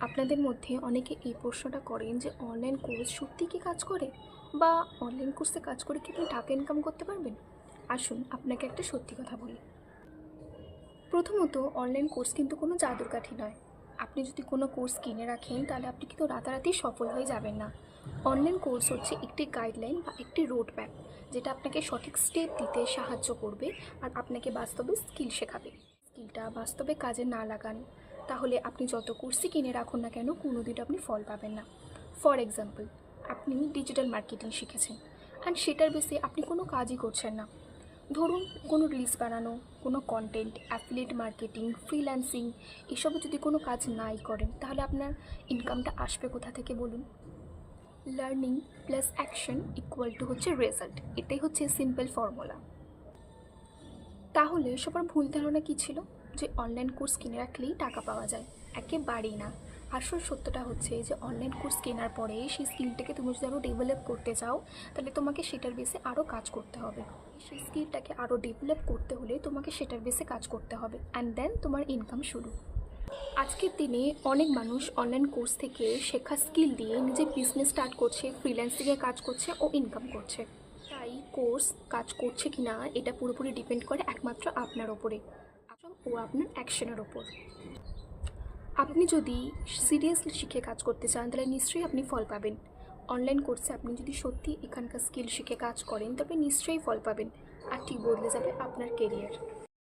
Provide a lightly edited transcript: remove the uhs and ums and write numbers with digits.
আপনাদের মধ্যে অনেকে এই প্রশ্নটা করেন যে অনলাইন কোর্স সত্যি কি কাজ করে, বা অনলাইন কোর্সে কাজ করে কি আপনি টাকা ইনকাম করতে পারবেন। আসুন আপনাকে একটা সত্যি কথা বলি। প্রথমত, অনলাইন কোর্স কিন্তু কোনো জাদুর কাঠি নয়। আপনি যদি কোনো কোর্স কিনে রাখেন তাহলে আপনি কিন্তু রাতারাতি সফল হয়ে যাবেন না। অনলাইন কোর্স হচ্ছে একটি গাইডলাইন বা একটি রোড ম্যাপ, যেটা আপনাকে সঠিক স্টেপ দিতে সাহায্য করবে আর আপনাকে বাস্তবে স্কিল শেখাবে। স্কিলটা বাস্তবে কাজে না লাগান তাহলে আপনি যত কোর্সই কিনে রাখুন না কেন, কোনোদিন আপনি ফল পাবেন না। ফর এক্সাম্পল, আপনি ডিজিটাল মার্কেটিং শিখেছেন অ্যান্ড সেটার বেসে আপনি কোনো কাজই করছেন না। ধরুন, কোনো রিলস বানানো, কোনো কন্টেন্ট, অ্যাফিলিয়েট মার্কেটিং, ফ্রিল্যান্সিং, এসবে যদি কোনো কাজ নাই করেন তাহলে আপনার ইনকামটা আসবে কোথা থেকে বলুন। Learning plus action equal to হচ্ছে রেজাল্ট, এটাই হচ্ছে সিম্পল ফর্মুলা। তাহলে সবার ভুল ধারণা কী ছিল, যে অনলাইন কোর্স কিনে রাখলেই টাকা পাওয়া যায়। একেবারেই না। আসল সত্যটা হচ্ছে যে অনলাইন কোর্স কেনার পরে সেই স্কিলটাকে তুমি যদি আরও ডেভেলপ করতে চাও তাহলে তোমাকে সেটার বেসে আরও কাজ করতে হবে। সেই স্কিলটাকে আরও ডেভেলপ করতে হলে তোমাকে সেটার বেসে কাজ করতে হবে, অ্যান্ড দেন তোমার ইনকাম শুরু। আজকের দিনে অনেক মানুষ অনলাইন কোর্স থেকে শেখা স্কিল দিয়ে নিজের বিজনেস স্টার্ট করছে, ফ্রিল্যান্সিংয়ে কাজ করছে ও ইনকাম করছে। তাই কোর্স কাজ করছে কি না এটা পুরোপুরি ডিপেন্ড করে একমাত্র আপনার ওপরে ও আপনার অ্যাকশনের ওপর। আপনি যদি সিরিয়াসলি শিখে কাজ করতে চান তাহলে নিশ্চয়ই আপনি ফল পাবেন। অনলাইন কোর্সে আপনি যদি সত্যি এখানকার স্কিল শিখে কাজ করেন তবে নিশ্চয়ই ফল পাবেন, আর ঠিক বদলে যাবে আপনার কেরিয়ার।